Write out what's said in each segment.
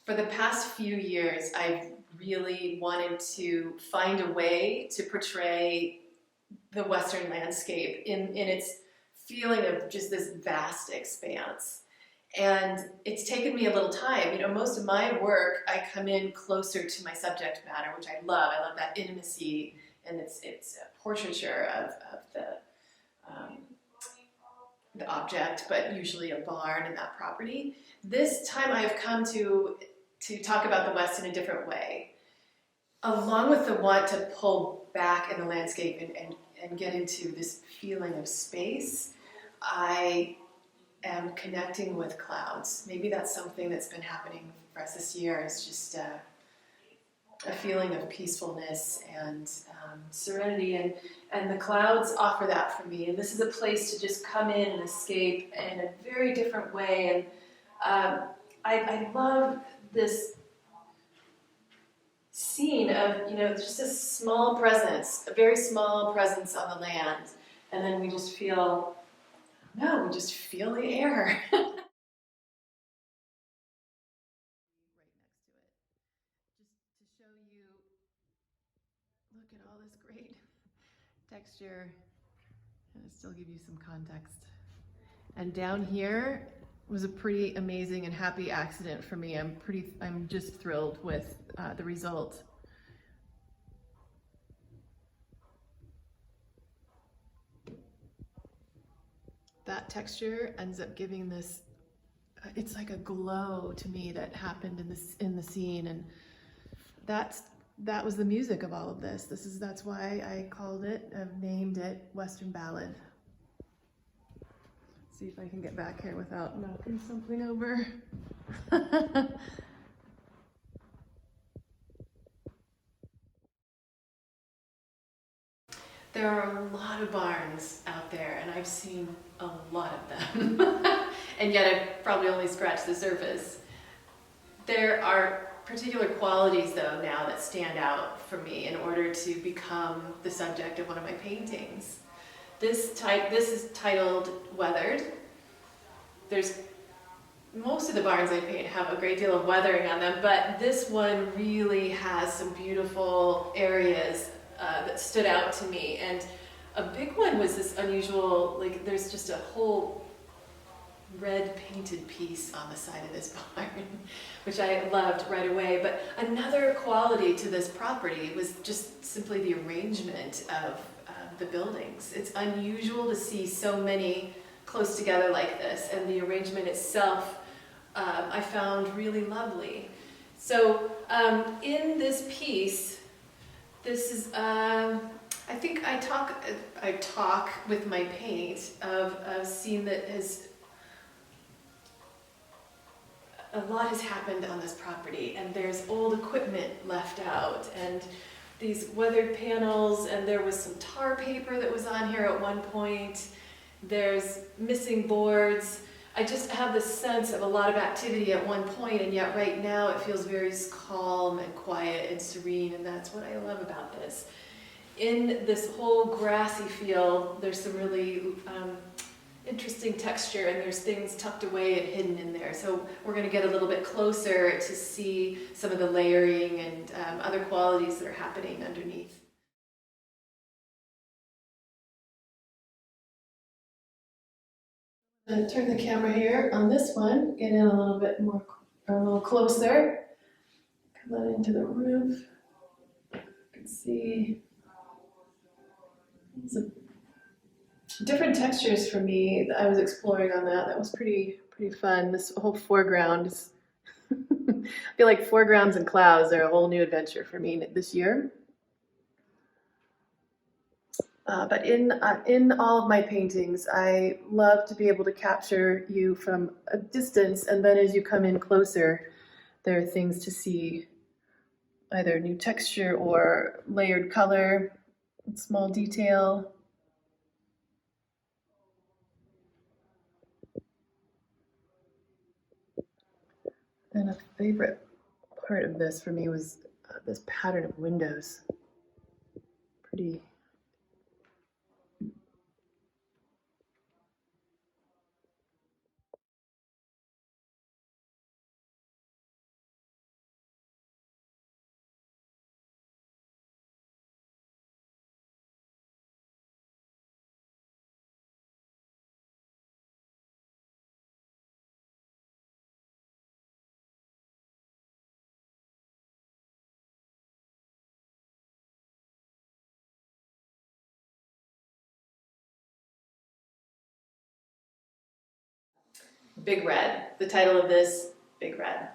For the past few years, I've really wanted to find a way to portray the Western landscape in its feeling of just this vast expanse. And it's taken me a little time. You know, most of my work, I come in closer to my subject matter, which I love. I love that intimacy, and it's a portraiture of um, the object, but usually a barn and that property. This time I've come to talk about the West in a different way, along with the want to pull back in the landscape and get into this feeling of space. I am connecting with clouds. Maybe that's something that's been happening for us this year. It's just a feeling of peacefulness and serenity, and the clouds offer that for me. And this is a place to just come in and escape in a very different way. And I love this scene of, you know, just a small presence, a very small presence on the land, and then we just feel, no, we just feel the air. Just to show you, look at all this great texture, and still give you some context. And down here was a pretty amazing and happy accident for me. I'm just thrilled with the result. That texture ends up giving this, it's like a glow to me that happened in the scene, and that was the music of all of this. That's why I've named it Western Ballad. See if I can get back here without knocking something over. There are a lot of barns out there, and I've seen a lot of them. And yet I've probably only scratched the surface. There are particular qualities, though, now that stand out for me in order to become the subject of one of my paintings. This is titled Weathered. Most of the barns I paint have a great deal of weathering on them, but this one really has some beautiful areas that stood out to me. And a big one was this unusual, like, there's just a whole red painted piece on the side of this barn, which I loved right away. But another quality to this property was just simply the arrangement of the buildings. It's unusual to see so many close together like this, and the arrangement itself I found really lovely. So in this piece, this is, I think I talk with my paint of a scene that a lot has happened on this property, and there's old equipment left out, and these weathered panels, and there was some tar paper that was on here at one point. There's missing boards. I just have this sense of a lot of activity at one point, and yet right now it feels very calm and quiet and serene, and that's what I love about this. In this whole grassy field, there's some really interesting texture, and there's things tucked away and hidden in there. So we're going to get a little bit closer to see some of the layering and other qualities that are happening underneath. I'm going to turn the camera here on this one, get in a little closer. Come on into the roof. You can see some different textures for me that I was exploring on that. That was pretty fun. This whole foreground is I feel like foregrounds and clouds are a whole new adventure for me this year. But in all of my paintings, I love to be able to capture you from a distance, and then as you come in closer, there are things to see, either new texture or layered color, small detail. And a favorite part of this for me was this pattern of windows. Pretty Big Red. The title of this, Big Red.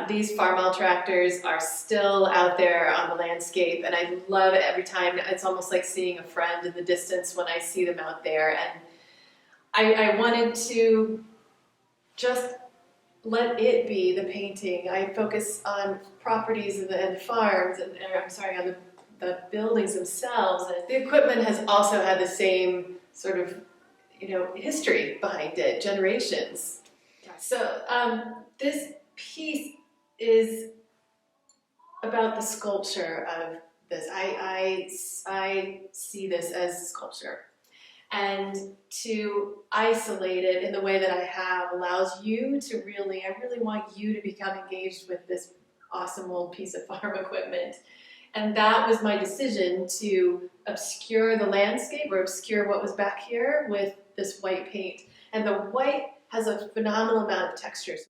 These farm tractors are still out there on the landscape, and I love it every time. It's almost like seeing a friend in the distance when I see them out there. And I wanted to just let it be the painting. I focus on properties and farms, and I'm sorry, on the buildings themselves. And the equipment has also had the same sort of, history behind it, generations. So this piece is about the sculpture of this. I see this as sculpture. And to isolate it in the way that I have allows you to I really want you to become engaged with this awesome old piece of farm equipment. And that was my decision, to obscure the landscape, or obscure what was back here, with this white paint. And the white has a phenomenal amount of textures.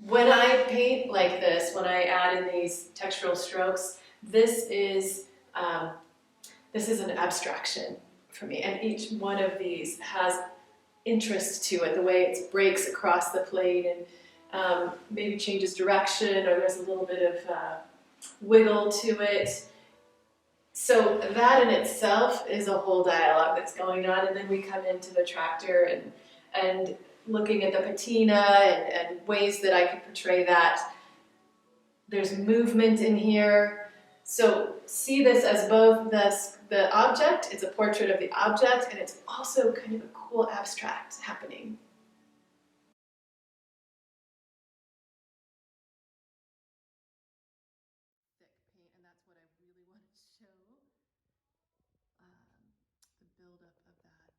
When I paint like this, when I add in these textural strokes, this is an abstraction for me, and each one of these has interest to it, the way it breaks across the plate and maybe changes direction, or there's a little bit of wiggle to it. So that in itself is a whole dialogue that's going on, and then we come into the tractor and looking at the patina and ways that I could portray that. There's movement in here. So see this as both the object, it's a portrait of the object, and it's also kind of a cool abstract happening. Thick paint, and that's what I really want to show, the buildup of that.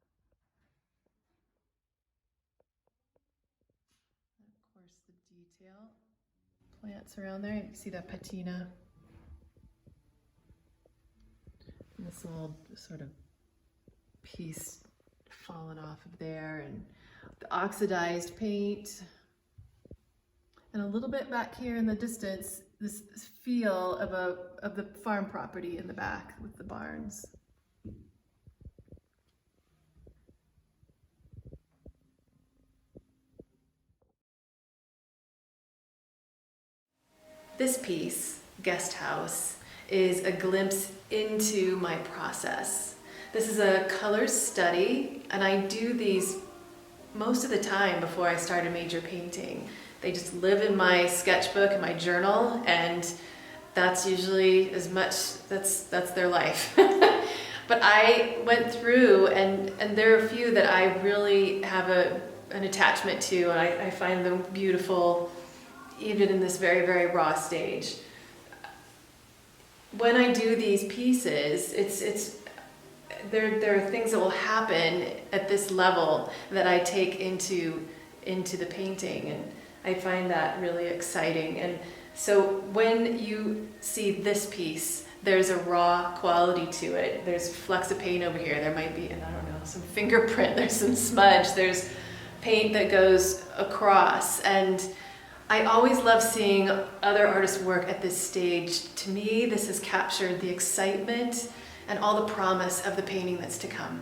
And of course the detail. Plants around there, you can see that patina. And this little sort of piece fallen off of there, and the oxidized paint. And a little bit back here in the distance, this feel of the farm property in the back with the barns. This piece, Guest House, is a glimpse into my process. This is a color study, and I do these most of the time before I start a major painting. They just live in my sketchbook and my journal, and that's usually as much, that's their life. But I went through, and there are a few that I really have an attachment to, and I find them beautiful, even in this very, very raw stage. When I do these pieces, there are things that will happen at this level that I take into the painting, and I find that really exciting. And so when you see this piece, there's a raw quality to it. There's flecks of paint over here. There might be, and I don't know, some fingerprint, there's some smudge, there's paint that goes across. And I always love seeing other artists work at this stage. To me, this has captured the excitement and all the promise of the painting that's to come.